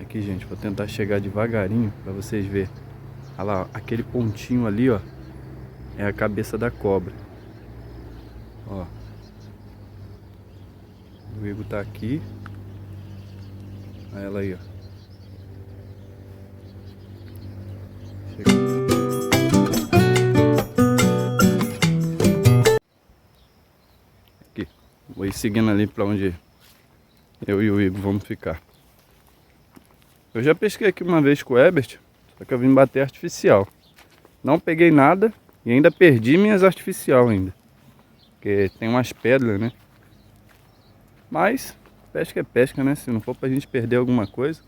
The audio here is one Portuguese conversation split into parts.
Aqui, gente, vou tentar chegar devagarinho pra vocês verem. Olha lá, aquele pontinho ali, ó, é a cabeça da cobra. Ó. O Igor tá aqui. Olha ela aí, ó. Aqui. Vou ir seguindo ali pra onde eu e o Igor vamos ficar. Eu já pesquei aqui uma vez com o Herbert, só que eu vim bater artificial. Não peguei nada e ainda perdi minhas artificial ainda. Porque tem umas pedras, né? Mas pesca é pesca, né? Se não for pra gente perder alguma coisa.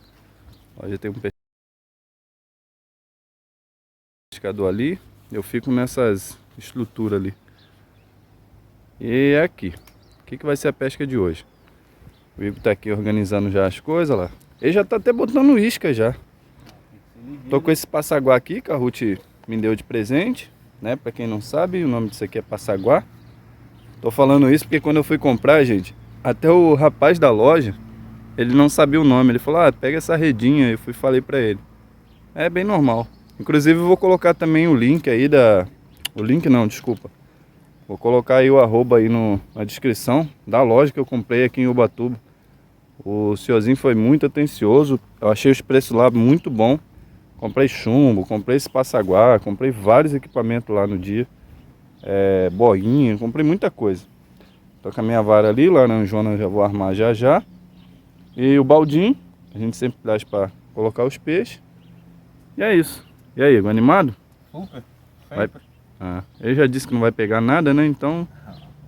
Ó, já tem um pescador ali. Eu fico nessas estruturas ali. E é aqui. O que vai ser a pesca de hoje? O Igor tá aqui organizando já as coisas lá. Ele já tá até botando isca já. Tô com esse passaguá aqui que a Ruth me deu de presente, né? Pra quem não sabe, o nome disso aqui é passaguá. Tô falando isso porque quando eu fui comprar, gente, até o rapaz da loja, ele não sabia o nome. Ele falou, ah, pega essa redinha. Eu fui e falei pra ele. É bem normal. Inclusive eu vou colocar também o link aí da... O link não, desculpa. Vou colocar aí o arroba aí na descrição da loja que eu comprei aqui em Ubatuba. O senhorzinho foi muito atencioso. Eu achei os preços lá muito bom. Comprei chumbo, comprei esse passaguá, comprei vários equipamentos lá no dia. Boinha, comprei muita coisa. Tô com a minha vara ali, laranjona já vou armar já já. E o baldinho, a gente sempre traz para colocar os peixes. E é isso. E aí, animado? Super, vai... Ele já disse que não vai pegar nada, né? Então...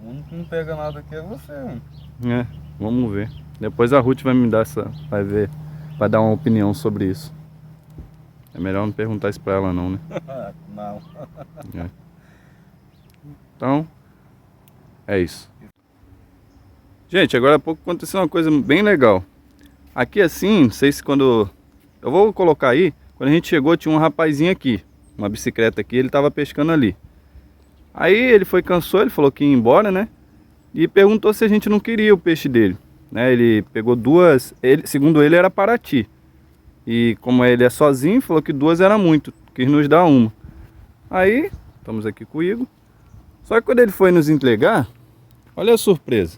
O único que não pega nada aqui é você, mano. Vamos ver. Depois a Ruth vai me dar vai ver, vai dar uma opinião sobre isso. É melhor não perguntar isso pra ela não, né? Não. Então, é isso. Gente, agora há pouco aconteceu uma coisa bem legal. Aqui assim, não sei se quando... Eu vou colocar aí, quando a gente chegou tinha um rapazinho aqui, uma bicicleta aqui, ele tava pescando ali. Aí ele cansou, ele falou que ia embora, né? E perguntou se a gente não queria o peixe dele. Né? Ele pegou duas, segundo ele era Paraty. E como ele é sozinho, falou que duas era muito, quis nos dar uma. Aí, estamos aqui com o Igor. Só que quando ele foi nos entregar, olha a surpresa.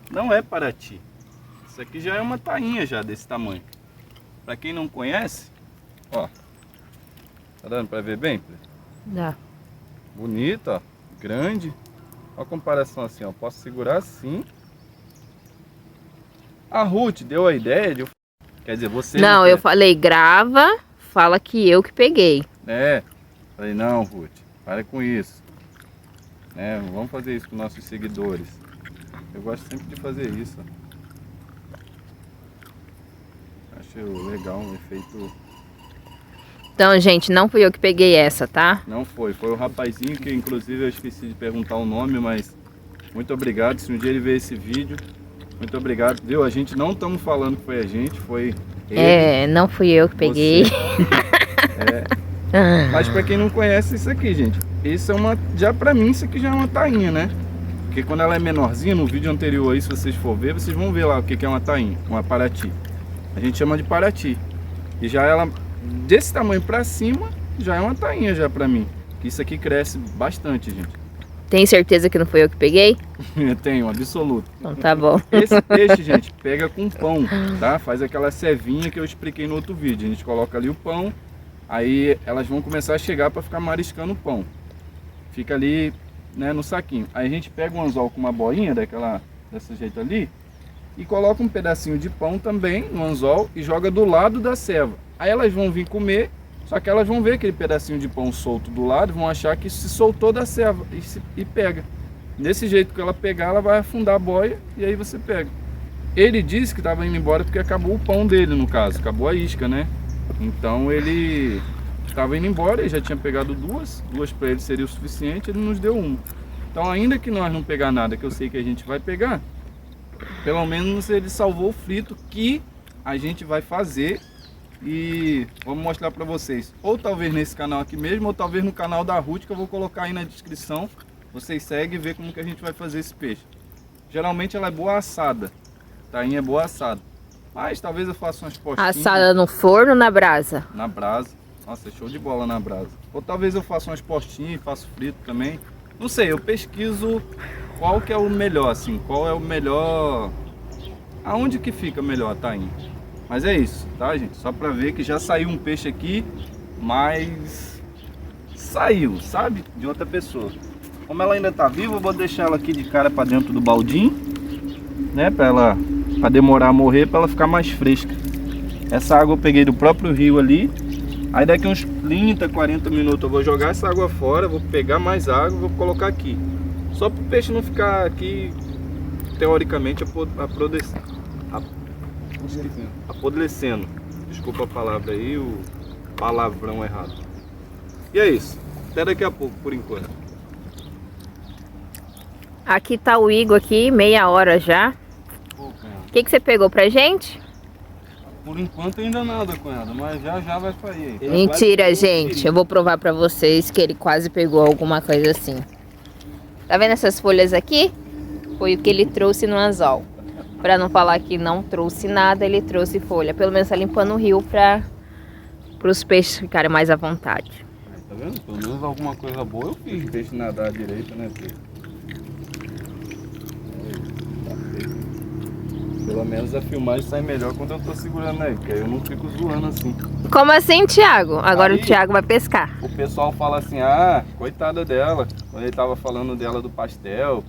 Não é Paraty. Isso aqui já é uma tainha já desse tamanho. Pra quem não conhece, ó. Tá dando pra ver bem? Dá. Bonita, ó. Grande. Olha a comparação assim, ó. Posso segurar assim. A Ruth deu a ideia de... Quer dizer, você... Não, eu falei, grava, fala que eu que peguei. Falei, não, Ruth, para com isso. Vamos fazer isso com nossos seguidores. Eu gosto sempre de fazer isso. Acho legal, um efeito... Então, gente, não fui eu que peguei essa, tá? Não foi o rapazinho que, inclusive, eu esqueci de perguntar o nome, mas muito obrigado. Se um dia ele ver esse vídeo, muito obrigado. Viu? A gente não estamos falando que foi a gente, foi ele. Não fui eu que peguei. Mas para quem não conhece isso aqui, gente, isso é uma... Já para mim, isso aqui já é uma tainha, né? Porque quando ela é menorzinha, no vídeo anterior aí, se vocês for ver, vocês vão ver lá o que é uma tainha, uma Paraty. A gente chama de Paraty. E já ela... Desse tamanho pra cima, já é uma tainha já pra mim. Isso aqui cresce bastante, gente. Tem certeza que não foi eu que peguei? Tenho, absoluto. Então tá bom. Esse peixe, gente, pega com pão, tá? Faz aquela cevinha que eu expliquei no outro vídeo. A gente coloca ali o pão, aí elas vão começar a chegar pra ficar mariscando o pão. Fica ali, né, no saquinho. Aí a gente pega um anzol com uma boinha desse jeito ali e coloca um pedacinho de pão também no anzol e joga do lado da ceva. Aí elas vão vir comer, só que elas vão ver aquele pedacinho de pão solto do lado, vão achar que se soltou da ceva e pega. Desse jeito que ela pegar, ela vai afundar a boia e aí você pega. Ele disse que estava indo embora porque acabou o pão dele, no caso, acabou a isca, né? Então ele estava indo embora, ele já tinha pegado duas para ele seria o suficiente, ele nos deu uma. Então ainda que nós não pegar nada, que eu sei que a gente vai pegar, pelo menos ele salvou o frito que a gente vai fazer. E vamos mostrar para vocês, ou talvez nesse canal aqui mesmo, ou talvez no canal da Ruth, que eu vou colocar aí na descrição. Vocês seguem e vê como que a gente vai fazer esse peixe. Geralmente ela é boa assada, tainha é boa assada. Mas talvez eu faça umas postinhas. Assada no forno ou na brasa? Na brasa. Nossa, show de bola na brasa. Ou talvez eu faça umas postinhas e faço frito também. Não sei, eu pesquiso qual que é o melhor, assim. Qual é o melhor... Aonde que fica melhor a tainha. Mas é isso, tá, gente? Só pra ver que já saiu um peixe aqui, mas... saiu, sabe? De outra pessoa. Como ela ainda tá viva, eu vou deixar ela aqui de cara pra dentro do baldinho, né? Pra demorar a morrer, pra ela ficar mais fresca. Essa água eu peguei do próprio rio ali. Aí daqui uns 30, 40 minutos eu vou jogar essa água fora, vou pegar mais água e vou colocar aqui. Só para o peixe não ficar aqui, teoricamente, apodrecendo. Desculpa a palavra aí, o palavrão errado. E é isso. Até daqui a pouco, por enquanto. Aqui tá o Igor aqui, meia hora já. O que você pegou pra gente? Por enquanto ainda nada, cunhada, mas já já vai sair. Mentira, gente. Eu vou provar pra vocês que ele quase pegou alguma coisa assim. Tá vendo essas folhas aqui? Foi o que ele trouxe no anzol. Pra não falar que não trouxe nada, ele trouxe folha. Pelo menos tá limpando o rio para os peixes ficarem mais à vontade. Tá vendo? Pelo menos alguma coisa boa eu fiz. O peixe nadar direito, né, filho? Pelo menos a filmagem sai melhor quando eu tô segurando aí, porque aí eu não fico zoando assim. Como assim, Thiago? Agora Aí, o Thiago vai pescar. O pessoal fala assim, ah, coitada dela. Quando ele tava falando dela do pastel,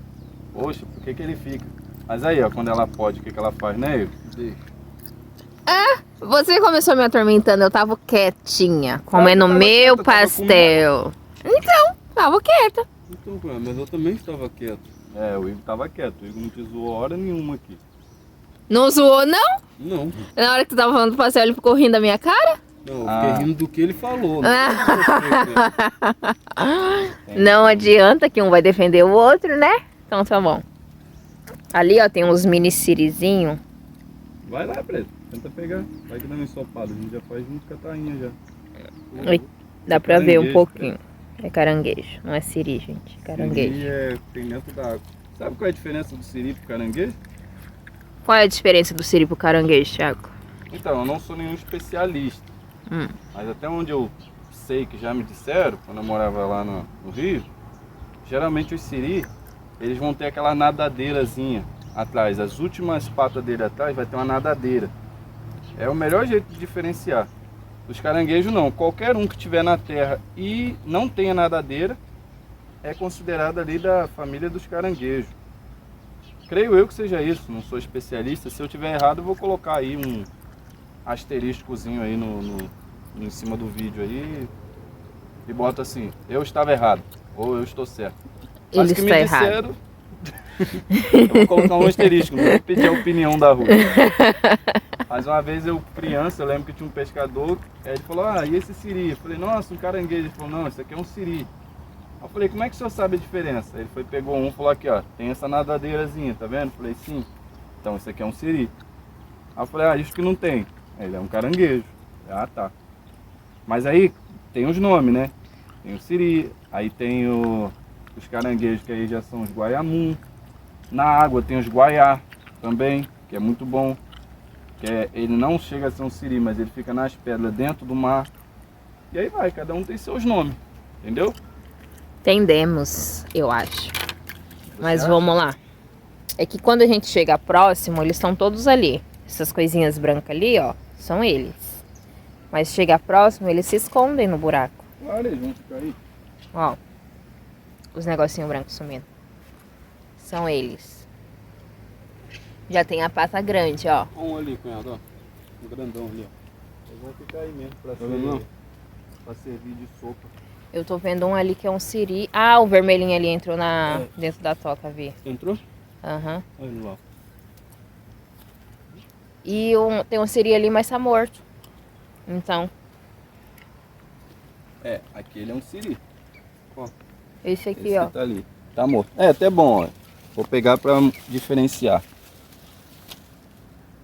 poxa, por que que ele fica? Mas aí, ó, quando ela pode, o que que ela faz, né, Igor? Deixa. Você começou me atormentando, eu tava quietinha, comendo tava meu quieta, tava pastel. Então, tava quieta. Então, cunhada, mas eu também estava quieto. É, o Igor tava quieto, o Igor não te zoou hora nenhuma aqui. Não zoou, não? Não, Na hora que tu tava falando do pastel, ele ficou rindo da minha cara? não, eu fiquei rindo do que ele falou. Né? Não adianta que um vai defender o outro, né? Então tá bom. Ali, ó, tem uns mini sirizinho. Vai lá, Preto, tenta pegar. Vai que dá uma ensopada, a gente já faz junto com a tainha já. Oi, dá pra ver um Caranguejo, pouquinho. É caranguejo, não é siri, gente. Caranguejo. Siri tem dentro da água. Sabe qual é a diferença do siri pro caranguejo? Qual é a diferença do siri pro caranguejo, Thiago? Então, eu não sou nenhum especialista. Mas até onde eu sei que já me disseram, quando eu morava lá no Rio, geralmente os siri, eles vão ter aquela nadadeirazinha atrás. As últimas patas dele atrás vai ter uma nadadeira. É o melhor jeito de diferenciar. Os caranguejos não. Qualquer um que estiver na terra e não tenha nadadeira é considerado ali da família dos caranguejos. Creio eu que seja isso, não sou especialista. Se eu tiver errado, eu vou colocar aí um asteriscozinho aí em cima do vídeo aí e boto assim, eu estava errado, ou eu estou certo. Mas Ele que está me disseram, eu vou colocar um asterisco, não vou pedir a opinião da rua. Mas uma vez eu, criança, eu lembro que tinha um pescador, aí ele falou, ah, e esse siri? Eu falei, nossa, um caranguejo. Ele falou, não, isso aqui é um siri. Eu falei, como é que o senhor sabe a diferença? Ele foi, pegou um e falou aqui, ó, tem essa nadadeirazinha, tá vendo? Eu falei, sim. Então isso aqui é um siri. Aí eu falei, ah, isso que não tem. Ele é um caranguejo. Ah, tá. Mas aí tem os nomes, né? Tem o siri, aí tem os caranguejos que aí já são os guaiamum. Na água tem os guaiá também, que é muito bom. Ele não chega a ser um siri, mas ele fica nas pedras dentro do mar. E aí vai, cada um tem seus nomes, entendeu? Entendemos, eu acho. Mas vamos lá. É que quando a gente chega próximo, eles estão todos ali. Essas coisinhas brancas ali, ó, são eles. Mas chega próximo, eles se escondem no buraco. Claro, eles vão ficar aí. Ó, os negocinhos brancos sumindo. São eles. Já tem a pata grande, ó. Olha um ali, cunhado, ó. Um grandão ali, ó. Eles vão ficar aí mesmo pra, pra servir de sopa. Eu tô vendo um ali que é um siri. Ah, o vermelhinho ali entrou dentro da toca, vi. Entrou? Aham. Olha lá. E tem um siri ali, mas tá morto. Então, É, aquele é um siri. esse aqui, Esse ó. que tá ali. Tá morto. É, até bom, ó. Vou pegar pra diferenciar.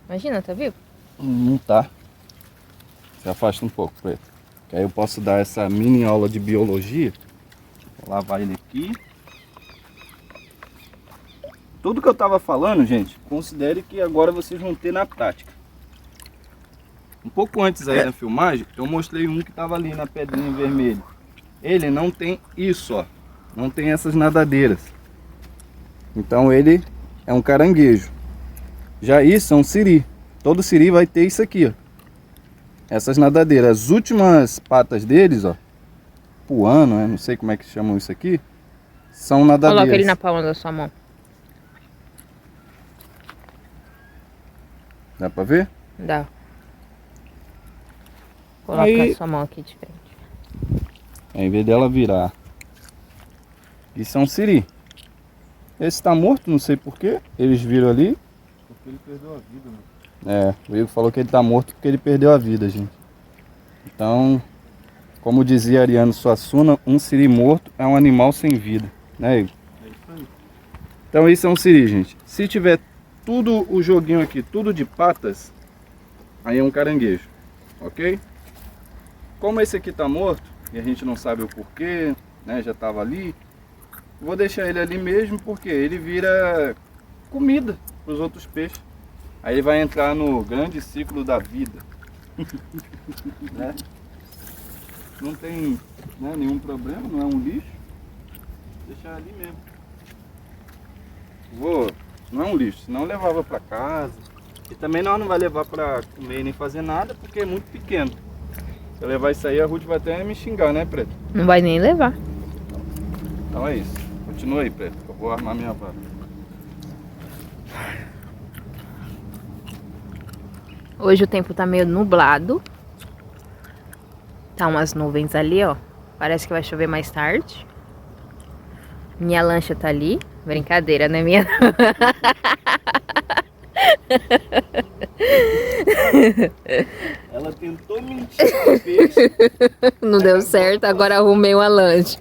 Imagina, tá vivo? Não tá. Se afasta um pouco, Preto. Que aí eu posso dar essa mini aula de biologia. Vou lavar ele aqui. Tudo que eu tava falando, gente, considere que agora vocês vão ter na prática. Um pouco antes aí da filmagem, eu mostrei um que tava ali na pedrinha vermelha. Ele não tem isso, ó. Não tem essas nadadeiras. Então ele é um caranguejo. Já isso é um siri. Todo siri vai ter isso aqui, ó. Essas nadadeiras. As últimas patas deles, ó. Puano, né? Não sei como é que chamam isso aqui. São nadadeiras. Coloca ele na palma da sua mão. Dá pra ver? Dá. Coloca Aí- a sua mão aqui de frente. Aí, em vez dela virar. Isso é um siri. Esse tá morto, não sei porquê. Eles viram ali. Porque ele perdeu a vida, né? É, o Igor falou que ele tá morto porque ele perdeu a vida, gente. Então, como dizia Ariano Suassuna, um siri morto é um animal sem vida. Né, Igor? É isso aí. Então isso é um siri, gente. Se tiver tudo o joguinho aqui, tudo de patas, aí é um caranguejo, ok? Como esse aqui tá morto, e a gente não sabe o porquê, né, já tava ali, vou deixar ele ali mesmo porque ele vira comida para os outros peixes. Aí ele vai entrar no grande ciclo da vida. Né? Não tem, né, nenhum problema, não é um lixo. Deixar ali mesmo. Não é um lixo, senão eu levava para casa. E também nós não vai levar para comer nem fazer nada porque é muito pequeno. Se eu levar isso aí, a Ruth vai até me xingar, né, Preto? Não vai nem levar. Então é isso. Continua aí, Preto, que eu vou armar minha vara. Hoje o tempo tá meio nublado. Tá umas nuvens ali, ó. Parece que vai chover mais tarde. Minha lancha tá ali. Brincadeira, né, minha? Ela tentou mentir no peixe. Não deu certo, agora arrumei uma lancha.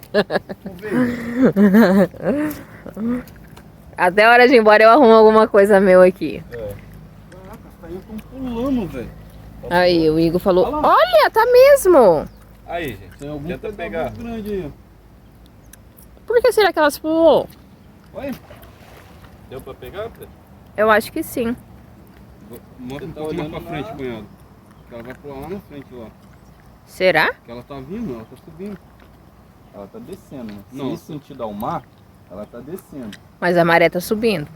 Até a hora de ir embora eu arrumo alguma coisa meu aqui. Caraca, as tainhas estão pulando, velho. Aí, o Igor falou, olha, tá mesmo. Aí, gente. Tem algum Tenta pegar pegar. grande aí, Por que será que elas pulou? Oi? Deu pra pegar, Preto? Eu acho que sim. ó. Mostra um Tá pouco mais olhando pra frente, lá. cunhado. Que ela vai pular lá na frente, lá. Será? Que ela tá vindo, ela tá subindo. Ela tá descendo, né? Se Não. ir sentido ao mar, ela tá descendo. Mas a maré tá subindo.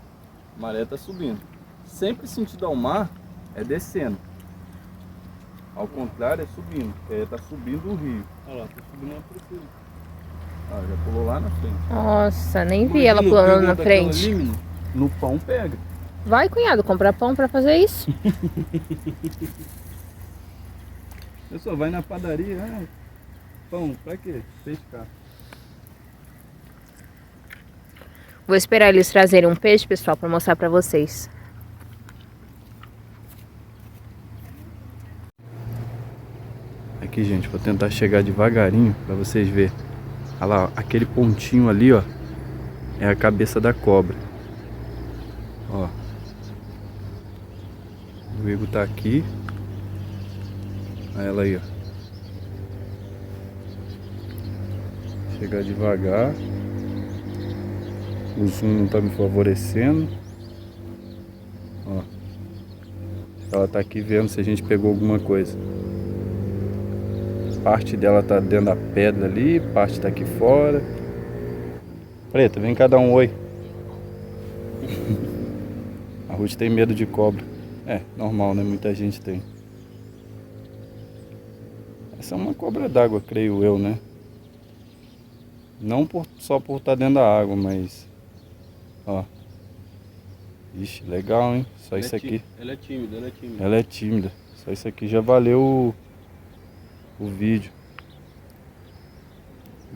A maré tá subindo. Sempre sentido ao mar é descendo. Ao contrário é subindo, porque aí tá subindo o rio. Olha lá, tá subindo lá pra cima. Ah, já pulou lá na frente. Nossa, nem vi ela Imagina, pulando pegou na daquela frente. ali, menino. No pão pega. Vai, cunhado, comprar pão pra fazer isso. Pessoal, vai na padaria, pão, pra quê? Pescar. Vou esperar eles trazerem um peixe, pessoal, pra mostrar pra vocês. Aqui, gente, vou tentar chegar devagarinho pra vocês verem. Olha lá, ó, aquele pontinho ali, ó, é a cabeça da cobra. Ó. O Igor tá aqui. Olha ela aí, ó. Chegar devagar. O zoom não tá me favorecendo. Ó. Ela tá aqui vendo se a gente pegou alguma coisa. Parte dela tá dentro da pedra ali, parte tá aqui fora. Preta, vem cá dar um oi. A Ruth tem medo de cobra. É, normal, né? Muita gente tem. Essa é uma cobra d'água, creio eu, né? Não só por estar dentro da água, mas... Ó. Ixi, legal, hein? Só Ela isso é aqui. Ela é tímida, ela é tímida. Ela é tímida. Só isso aqui já valeu o vídeo.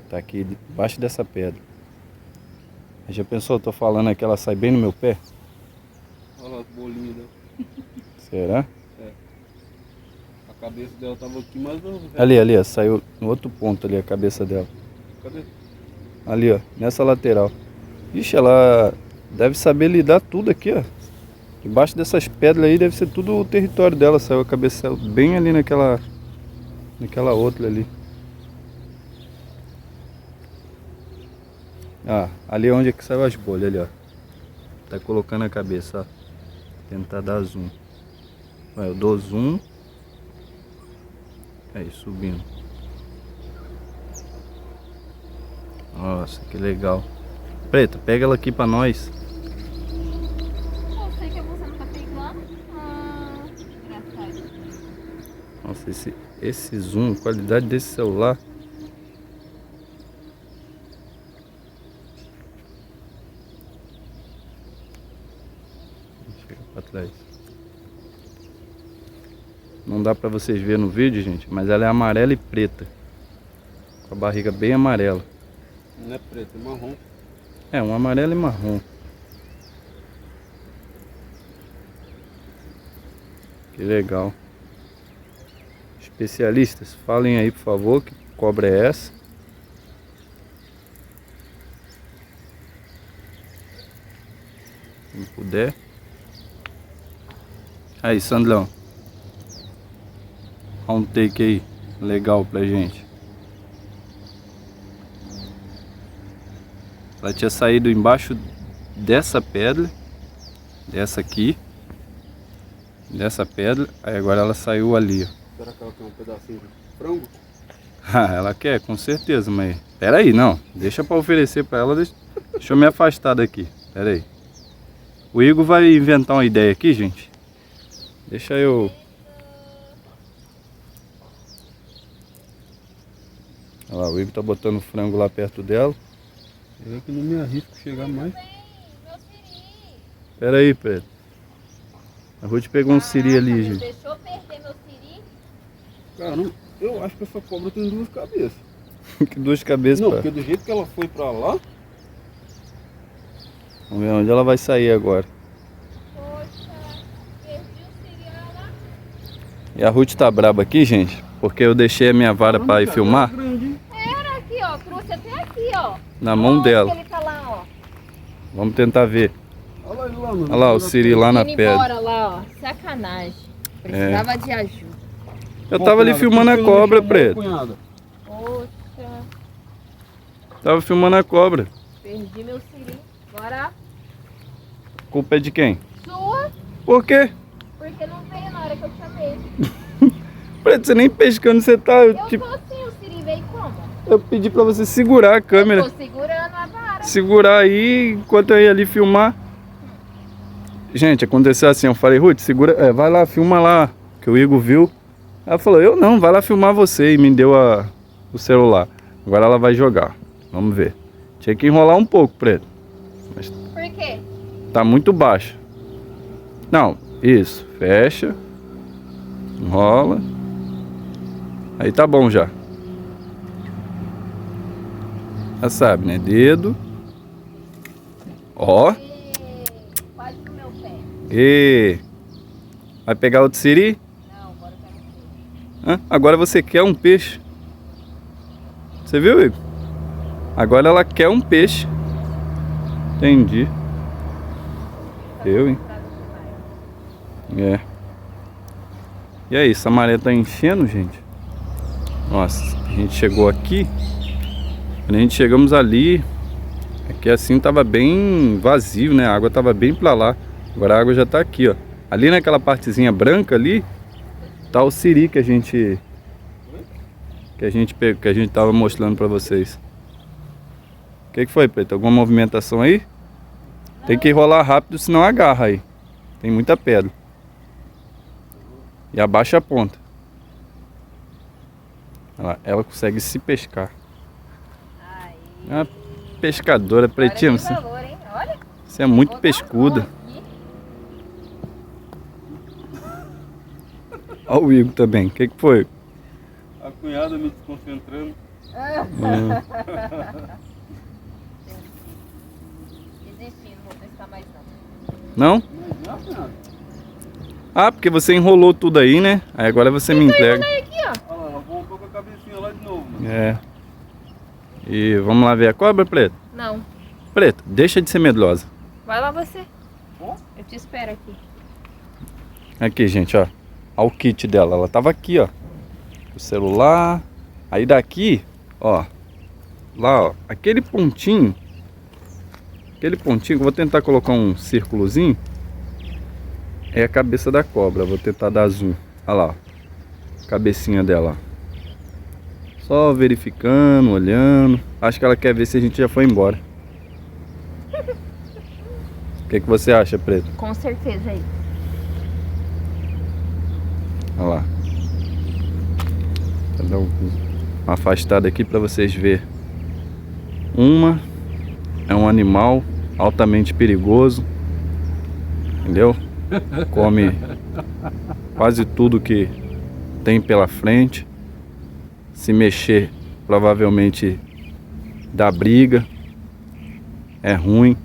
Tá aqui debaixo dessa pedra. Já pensou, eu tô falando aqui, ela sai bem no meu pé? Olha lá as bolinhas dela. Será? A cabeça dela tava aqui, mas não. Ali, ó, saiu no outro ponto ali a cabeça dela. Cadê? Ali, ó, nessa lateral. Ixi, ela deve saber lidar tudo aqui, ó. Debaixo dessas pedras aí deve ser tudo o território dela. Saiu a cabeça dela bem ali naquela outra ali. Ah, ali é onde é que saiu as bolhas ali, ó. Tá colocando a cabeça, ó. Tentar dar zoom. Vai, eu dou zoom. Aí, subindo. Nossa, que legal. Preta, pega ela aqui pra nós. Eu sei que você não tá pegando. Engraçado. Nossa, esse zoom, qualidade desse celular. Chega pra trás. Não dá pra vocês verem no vídeo, gente, mas ela é amarela e preta. Com a barriga bem amarela. Não é preto, é marrom. É, um amarelo e marrom. Que legal. Especialistas, falem aí, por favor, que cobra é essa? Se puder. Aí, Sandrão. Dá um take aí, legal pra gente. Ela tinha saído embaixo dessa pedra, dessa aqui, dessa pedra, aí agora ela saiu ali, ó. Será que ela tem um pedacinho de frango? Ah, ela quer, com certeza, mas... Pera aí, não, deixa pra oferecer pra ela, deixa eu me afastar daqui, pera aí. O Igor vai inventar uma ideia aqui, gente. Deixa eu... Olha lá, o Igor tá botando o frango lá perto dela. Eu que não me arrisco chegar mais. Pera aí, Preto. A Ruth pegou um siri ali, gente. Deixou eu perder meu siri? Caramba, eu acho que essa cobra tem duas cabeças. Que duas cabeças, Não, pá. porque do jeito que ela foi pra lá... Vamos ver onde ela vai sair agora. Poxa, perdi o siri lá. E a Ruth tá braba aqui, gente, porque eu deixei a minha vara pra ir Caramba, filmar cara, ela é grande, hein? Era aqui, ó. Trouxe até aqui, ó. na mão Onde dela. que ele tá lá, ó. Vamos tentar ver. Olha lá ele lá, mano. Olha lá o siri lá na Indo pedra. embora lá, ó. Sacanagem. Precisava de ajuda. Eu Bom, tava ali cunhada, filmando por a que não cobra, chamou, Preto. cunhada? Poxa, Tava filmando a cobra. perdi meu siri. Agora, Culpa é de quem? sua, Por quê? porque não veio na hora que eu chamei. Preto, você nem pescando você tá. Eu Tipo, tô assim, o siri veio como? eu pedi pra você segurar a câmera. Eu tô segurando a vara. Segurar aí enquanto eu ia ali filmar. Gente, aconteceu assim, eu falei, Ruth, segura, vai lá, filma lá, que o Igor viu. Ela falou, eu não, vai lá filmar você, e me deu o celular. Agora ela vai jogar, vamos ver. Tinha que enrolar um pouco, Preto, mas Por quê? tá muito baixo. Não, isso, fecha, enrola. Aí tá bom já. Já sabe, né, dedo. Ó. Quase no meu pé. E vai pegar outro siri? Não, agora eu quero um peixe. Hã? Agora você quer um peixe. Você viu, Igor? Agora ela quer um peixe. Entendi. Eu, hein? É. E aí, essa maré tá enchendo, gente? Nossa, a gente chegou aqui. Quando a gente chegamos ali, aqui assim tava bem vazio, né? A água tava bem pra lá. Agora a água já tá aqui, ó. Ali naquela partezinha branca ali, tá o siri que a gente tava mostrando pra vocês. O que foi, Preto? Alguma movimentação aí? Tem que enrolar rápido, senão agarra aí. Tem muita pedra. E abaixa a ponta. Olha lá, ela consegue se pescar. Aí. É uma pescadora, Pretinha. Agora tem valor, hein? Olha. Você é muito Vou dar um pescuda. zoom aqui. Olha o Igor também. O que foi? A cunhada me desconcentrando. Desisti, não vou pescar mais não. Não? Mas já, cunhada. Ah, porque você enrolou tudo aí, né? Aí agora você me entrega. Olha aqui, ó. Olha lá, ela voltou com a cabecinha lá de novo, mano. É. E vamos lá ver a cobra, Preto? Não. Preto, deixa de ser medrosa. Vai lá você. Bom. Eu te espero aqui. Aqui, gente, ó. Olha o kit dela. Ela tava aqui, ó. O celular. Aí daqui, ó. Lá, ó. Aquele pontinho Aquele pontinho, eu vou tentar colocar um círculozinho. É a cabeça da cobra. Vou tentar dar zoom. Olha lá, ó. Cabecinha dela. Só verificando, olhando. Acho que ela quer ver se a gente já foi embora. O que você acha, Preto? Com certeza aí. Olha lá. Vou dar uma afastada aqui para vocês verem. Uma é um animal altamente perigoso. Entendeu? Come quase tudo que tem pela frente. Se mexer, provavelmente dá briga. É ruim.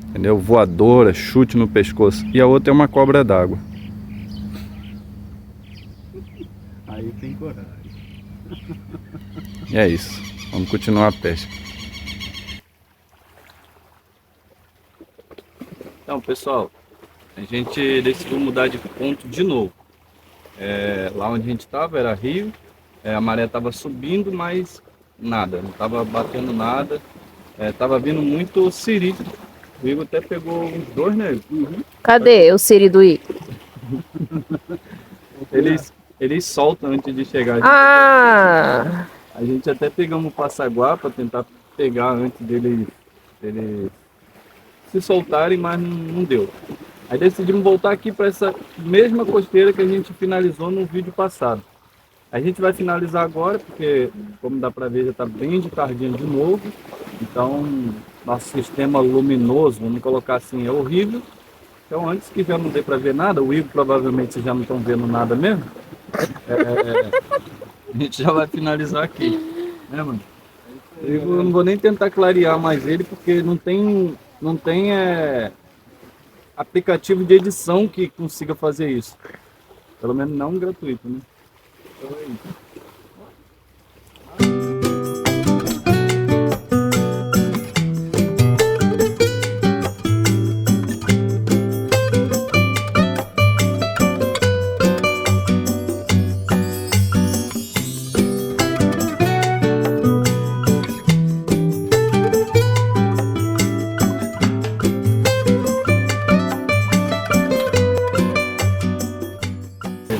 Entendeu? Voadora, chute no pescoço. E a outra é uma cobra d'água. Aí tem coragem. E é isso. Vamos continuar a pesca. Então, pessoal, a gente decidiu mudar de ponto de novo. Lá onde a gente estava era rio. A maré estava subindo, mas nada. Não estava batendo nada. Tava vindo muito siri. O Igor até pegou uns 2, né? Cadê o siri do Igor? Eles soltam antes de chegar. Ah! A gente até pegamos o passaguá para tentar pegar antes deles se soltarem, mas não deu. Aí decidimos voltar aqui para essa mesma costeira que a gente finalizou no vídeo passado. A gente vai finalizar agora, porque como dá para ver já está bem de tardinha de novo. Então nosso sistema luminoso, vamos colocar assim, é horrível. Então antes que já não dê para ver nada, o Igor provavelmente vocês já não estão vendo nada mesmo. A gente já vai finalizar aqui, né, mano? Eu não vou nem tentar clarear mais ele, porque não tem aplicativo de edição que consiga fazer isso. Pelo menos não gratuito, né? Então é isso.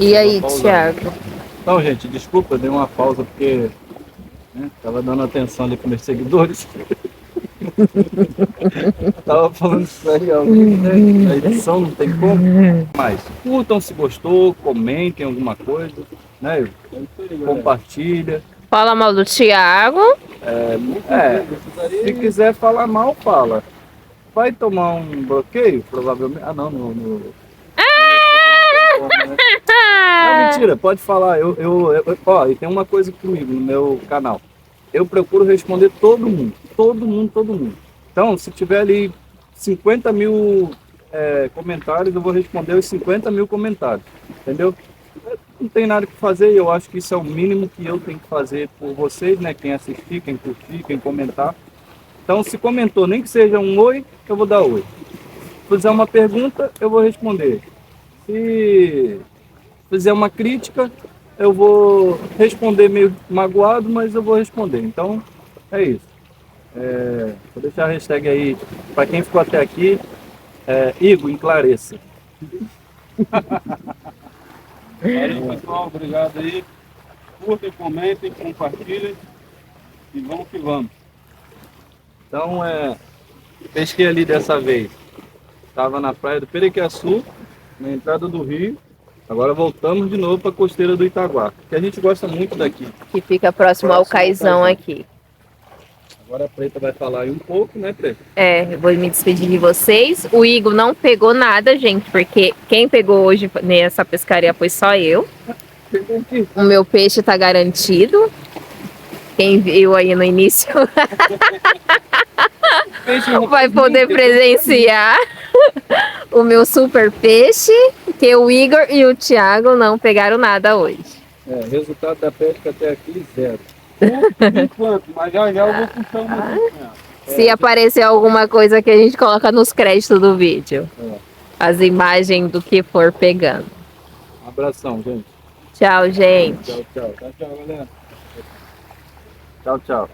E aí, Thiago? Então, gente, desculpa, eu dei uma pausa porque tava dando atenção ali para meus seguidores. Tava falando sério, a edição não tem como. Mas curtam se gostou, comentem alguma coisa, né? Compartilha. Fala mal do Thiago. Se quiser falar mal, fala. Vai tomar um bloqueio? Provavelmente. Ah, não, Não, mentira, pode falar. Ó, e tem uma coisa comigo no meu canal. Eu procuro responder todo mundo. Então, se tiver ali 50 mil comentários, eu vou responder os 50 mil comentários. Entendeu? Não tem nada que fazer e eu acho que isso é o mínimo que eu tenho que fazer por vocês, né? Quem assistir, quem curtir, quem comentar. Então, se comentou, nem que seja um oi, eu vou dar oi. Se fizer uma pergunta, eu vou responder. Se fizer uma crítica, eu vou responder meio magoado, mas eu vou responder. Então, é isso. Vou deixar a hashtag aí, para quem ficou até aqui, Igor, enclareça. Valeu, pessoal, obrigado aí. Curtem, comentem, compartilhem e vamos que vamos. Então, pesquei ali dessa vez. Estava na praia do Perequiaçu, na entrada do rio. Agora voltamos de novo para a costeira do Itaguá, que a gente gosta muito daqui. Que fica próximo ao caizão aqui. Agora a Preta vai falar aí um pouco, né, Preta? Eu vou me despedir de vocês. O Igor não pegou nada, gente, porque quem pegou hoje nessa pescaria foi só eu. Pegou o quê? O meu peixe tá garantido. Quem viu aí no início vai poder presenciar o meu super peixe, que o Igor e o Thiago não pegaram nada hoje. Resultado da pesca até aqui, 0. Por enquanto, mas já eu vou puxar uma dica. Se aparecer alguma coisa que a gente coloca nos créditos do vídeo. As imagens do que for pegando. Um abração, gente. Tchau, gente. Tchau, tchau. Tchau, galera. Tchau, tchau.